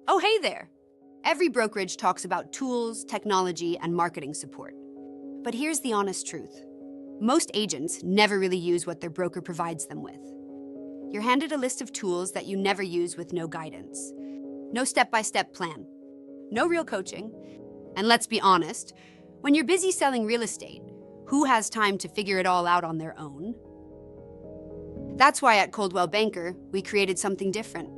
Oh, hey there! Every brokerage talks about tools, technology, and marketing support. But here's the honest truth. Most agents never really use what their broker provides them with. You're handed a list of tools that you never use with no guidance. No step-by-step plan. No real coaching. And let's be honest, when you're busy selling real estate, who has time to figure it all out on their own? That's why at Coldwell Banker, we created something different.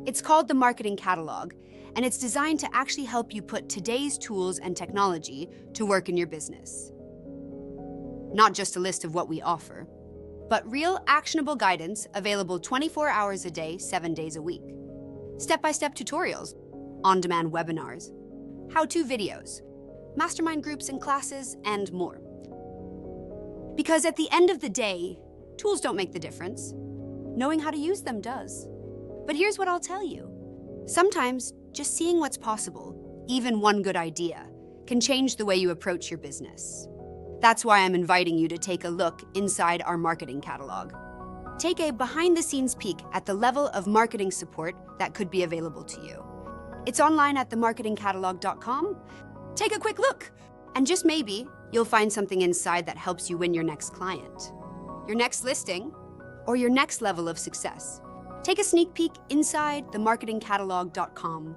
It's called the Marketing Catalog, and it's designed to actually help you put today's tools and technology to work in your business. Not just a list of what we offer, but real actionable guidance available 24 hours a day, 7 days a week. Step-by-step tutorials, on-demand webinars, how-to videos, mastermind groups and classes, and more. Because at the end of the day, tools don't make the difference. Knowing how to use them does. But here's what I'll tell you. Sometimes, just seeing what's possible, even one good idea, can change the way you approach your business. That's why I'm inviting you to take a look inside our marketing catalog. Take a behind-the-scenes peek at the level of marketing support that could be available to you. It's online at themarketingcatalog.com. Take a quick look, and just maybe, you'll find something inside that helps you win your next client, your next listing, or your next level of success. Take a sneak peek inside themarketingcatalog.com.